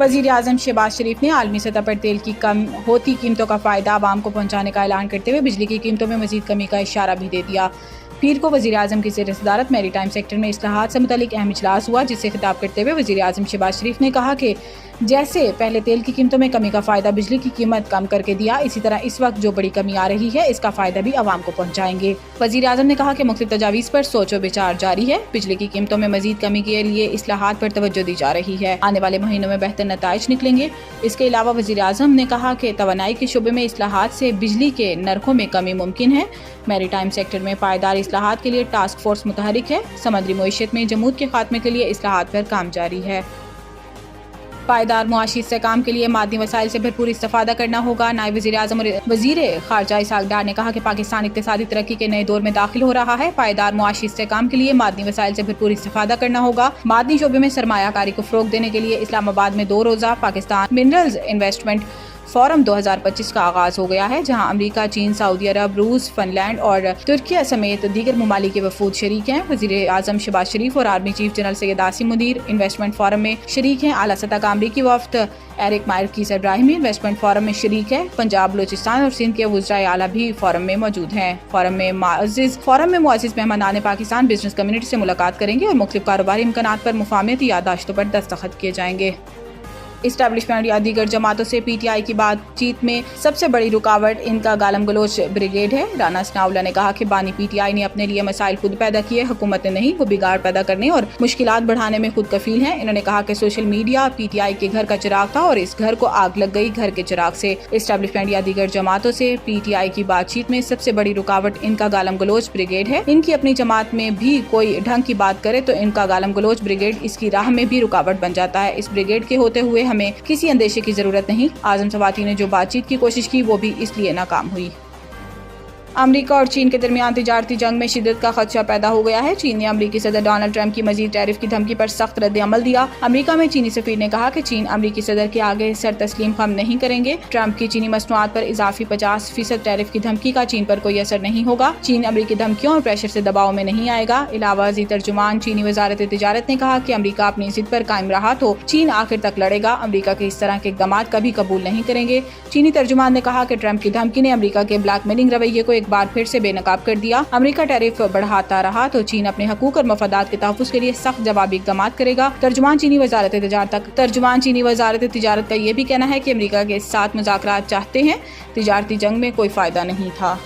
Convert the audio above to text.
वज़ीर आज़म शहबाज शरीफ ने आलमी सतह पर तेल की कम होती कीमतों का फ़ायदा आवाम को पहुँचाने का ऐलान करते हुए बिजली की कीमतों में मज़ीद कमी का इशारा भी दे दिया। पीर को वज़ीर आज़म की ज़ेर सदारत मैरी टाइम सेक्टर में इस्लाहात से मुतालिक अहम इजलास हुआ, जिससे खिताब करते हुए वज़ीर आज़म शहबाज शरीफ ने कहा कि जैसे पहले तेल की कीमतों में कमी का फ़ायदा बिजली की कीमत कम करके दिया, इसी तरह इस वक्त जो बड़ी कमी आ रही है इसका फ़ायदा भी आवाम को पहुँचाएंगे। वज़ीर आज़म ने कहा कि मुख्तलिफ तजावीज़ पर सोच व विचार जारी है। बिजली की कीमतों में मज़ीद कमी के लिए इस्लाहात पर तवज्जो दी जा रही है। आने वाले महीनों में बेहतर नताइज निकलेंगे। इसके अलावा वज़ीर आज़म ने कहा कि तवानाई के शोबे में इस्लाहात से बिजली के नरखों में कमी मुमकिन है। मैरी टाइम सेक्टर में पायदार इस्लाहात के लिए टास्क फोर्स मुतहरिक है। समुद्री मईशत में जमूद के खात्मे के लिए इस्लाहात पर काम जारी है। पायदार मुआशी इस्तेहकाम के लिए मादनी वसाइल से भरपूर इस्तेफादा करना होगा। नायब वज़ीर आज़म और वज़ीर ख़ारजा इसहाक़ डार ने कहा कि पाकिस्तान इक़्तिसादी तरक्की के नए दौर में दाखिल हो रहा है। पायदार मुआशी इस्तेहकाम के लिए मादनी वसाइल से भरपूर इस्तेफादा करना होगा। मादनी शोबे में सरमायाकारी को फ़रोग़ देने के लिए इस्लामाबाद में 2 रोज़ा पाकिस्तान मिनरल्स इन्वेस्टमेंट फोरम 2025 का आगाज हो गया है, जहां अमेरिका, चीन, सऊदी अरब, रूस, फिनलैंड और तुर्की समेत दीगर ममालिक के वफूद शरीक हैं। वज़ीर आज़म शहबाज शरीफ और army chief general Syed Asim Munir investment forum में शरीक हैं। आला सतह का अमरीकी वफ्द एरिक मायर की सरबराही इन्वेस्टमेंट फोरम में शरीक है। पंजाब, बलूचिस्तान और सिंध के वज़राए आला भी फोरम में मौजूद हैं। फोरम में मुअज़्ज़िज़ मेहमानान पाकिस्तान बिजनेस कम्युनिटी से मुलाकात करेंगे और मुख्तलिफ कारोबारी इम्कानात पर मुफाहमती याददाश्तों पर दस्तखत किए जाएंगे। इस्टेब्लिशमेंट या दीगर जमातों से पीटीआई की बातचीत में सबसे बड़ी रुकावट इनका गालम गलोच ब्रिगेड है। राना सनाउल्लाह ने कहा कि बानी पीटीआई ने अपने लिए मसाइल खुद पैदा किए, हुकूमत ने नहीं। वो बिगाड़ पैदा करने और मुश्किलात बढ़ाने में खुद कफील हैं। इन्होंने कहा कि सोशल मीडिया पीटीआई के घर का चिराग था और इस घर को आग लग गई घर के चिराग से। इस्टेब्लिशमेंट या दीगर जमातों से पीटीआई की बातचीत में सबसे बड़ी रुकावट इनका गालम गलोच ब्रिगेड है। इनकी अपनी जमात में भी कोई ढंग की बात करे तो इनका गालम गलोच ब्रिगेड इसकी राह में भी रुकावट बन जाता है। इस ब्रिगेड के होते हुए हमें किसी अंदेशे की जरूरत नहीं। आजम सवाती ने जो बातचीत की कोशिश की वो भी इसलिए नाकाम हुई। अमेरिका और चीन के दरमियान तिजारती जंग में शिद्दत का खदशा पैदा हो गया है। चीन ने अमेरिकी सदर डोनाल्ड ट्रंप की मजीद टैरिफ की धमकी पर सख्त रद्द अमल दिया। अमेरिका में चीनी सफीर ने कहा कि चीन अमेरिकी सदर के आगे सर तस्लीम खम नहीं करेंगे। ट्रंप की चीनी मसनूआत पर इजाफी 50% टैरिफ की धमकी का चीन पर कोई असर नहीं होगा। चीन अमेरिकी धमकियों और प्रेशर से दबाव में नहीं आएगा। इलावाजी तर्जुमान चीनी वजारत तिजारत ने कहा कि अमेरिका अपनी जिद पर कायम रहा तो चीन आखिर तक लड़ेगा। अमेरिका के इस तरह के इक़दामात कभी कबूल नहीं करेंगे। चीनी तर्जुमान ने कहा कि ट्रंप की धमकी ने अमेरिका के ब्लैकमेलिंग रवैये को एक बार फिर से बेनकाब कर दिया। अमेरिका टैरिफ बढ़ाता रहा तो चीन अपने हकूक और मफादात के तहफ़्फ़ुज़ के लिए सख्त जवाबी इक़दामात करेगा। तर्जुमान चीनी वजारत तिजारत का ये भी कहना है कि अमेरिका के साथ मुज़ाकरात चाहते हैं। तिजारती जंग में कोई फ़ायदा नहीं था।